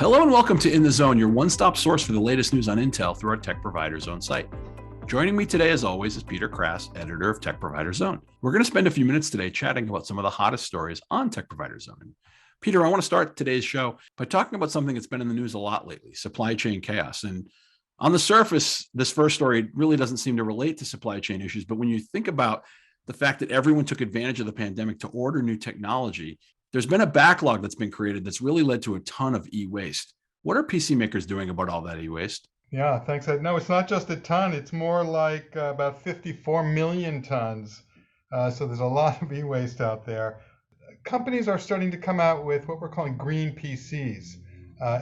Hello and welcome to In the Zone, your one-stop source for the latest news on Intel through our Tech Provider Zone site. Joining me today, as always, is Peter Krass, editor of Tech Provider Zone. We're going to spend a few minutes today chatting about some of the hottest stories on Tech Provider Zone. And Peter, I want to start today's show by talking about something that's been in the news a lot lately, supply chain chaos. And on the surface, this first story really doesn't seem to relate to supply chain issues, but when you think about the fact that everyone took advantage of the pandemic to order new technology, there's been a backlog that's been created that's really led to a ton of e-waste. What are PC makers doing about all that e-waste? Yeah, thanks. No, it's not just a ton. It's more like about 54 million tons. So there's a lot of e-waste out there. Companies are starting to come out with what we're calling green PCs.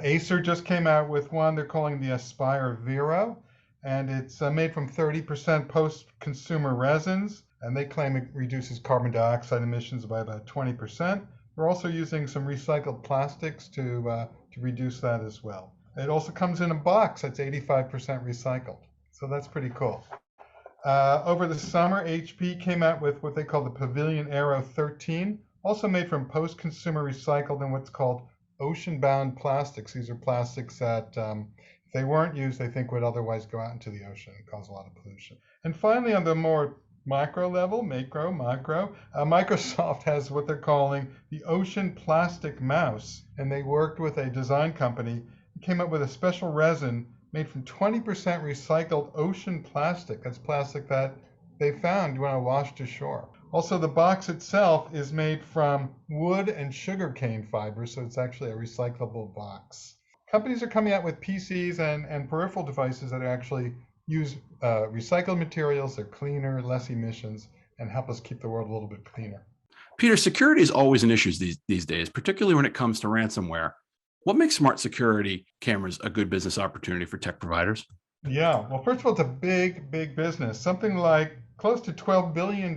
Acer just came out with one they're calling the Aspire Vero, and it's made from 30% post-consumer resins, and they claim it reduces carbon dioxide emissions by about 20%. We're also using some recycled plastics to reduce that as well. It also comes in a box that's 85% recycled. So that's pretty cool. Over the summer, HP came out with what they call the Pavilion Aero 13, also made from post-consumer recycled and what's called ocean-bound plastics. These are plastics that, if they weren't used, they think would otherwise go out into the ocean and cause a lot of pollution. And finally, on the more macro level, Microsoft has what they're calling the Ocean Plastic Mouse, and they worked with a design company who came up with a special resin made from 20% recycled ocean plastic. That's plastic that they found when it washed ashore. Also, the box itself is made from wood and sugarcane fiber, so it's actually a recyclable box. Companies are coming out with PCs and peripheral devices that actually use recycled materials. They're cleaner, less emissions, and help us keep the world a little bit cleaner. Peter, security is always an issue these days, particularly when it comes to ransomware. What makes smart security cameras a good business opportunity for tech providers? Yeah, well, first of all, it's a big business. Something like close to $12 billion,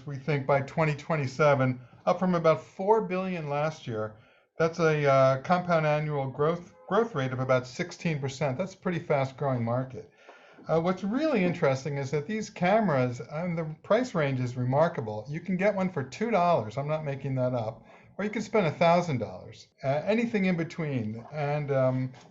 we think, by 2027, up from about $4 billion last year. That's a compound annual growth rate of about 16%. That's a pretty fast-growing market. What's really interesting is that these cameras, and the price range is remarkable. You can get one for $2, I'm not making that up, or you can spend $1,000, anything in between. And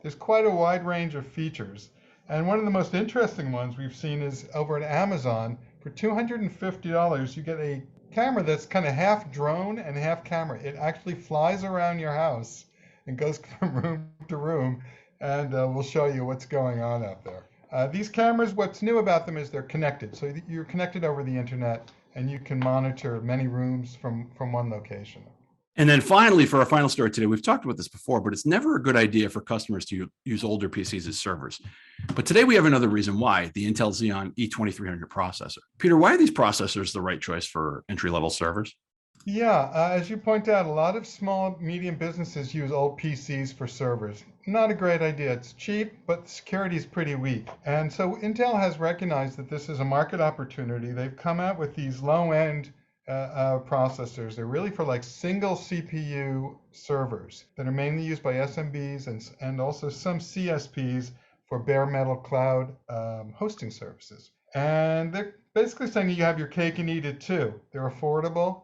there's quite a wide range of features. And one of the most interesting ones we've seen is over at Amazon. For $250, you get a camera that's kind of half drone and half camera. It actually flies around your house and goes from room to room, and we'll show you what's going on out there. These cameras, what's new about them is they're connected. So you're connected over the internet, and you can monitor many rooms from one location. And then finally, for our final story today, we've talked about this before, but it's never a good idea for customers to use older PCs as servers. But today we have another reason why, the Intel Xeon E2300 processor. Peter, why are these processors the right choice for entry-level servers? Yeah, as you point out, a lot of small, medium businesses use old PCs for servers. Not a great idea. It's cheap, but the security is pretty weak. And so Intel has recognized that this is a market opportunity. They've come out with these low-end processors. They're really for like single CPU servers that are mainly used by SMBs and also some CSPs for bare metal cloud hosting services. And they're basically saying you have your cake and eat it too. They're affordable,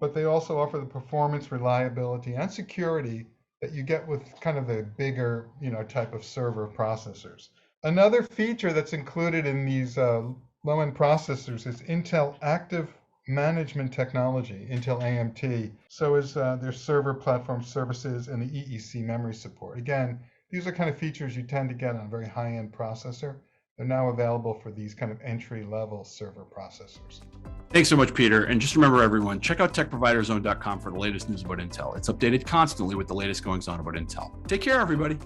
but they also offer the performance, reliability, and security that you get with kind of the bigger, type of server processors. Another feature that's included in these low-end processors is Intel Active Management Technology, Intel AMT. So is their server platform services and the EEC memory support. Again, these are kind of features you tend to get on a very high-end processor. They're now available for these kind of entry-level server processors. Thanks so much, Peter. And just remember, everyone, check out techproviderzone.com for the latest news about Intel. It's updated constantly with the latest goings on about Intel. Take care, everybody.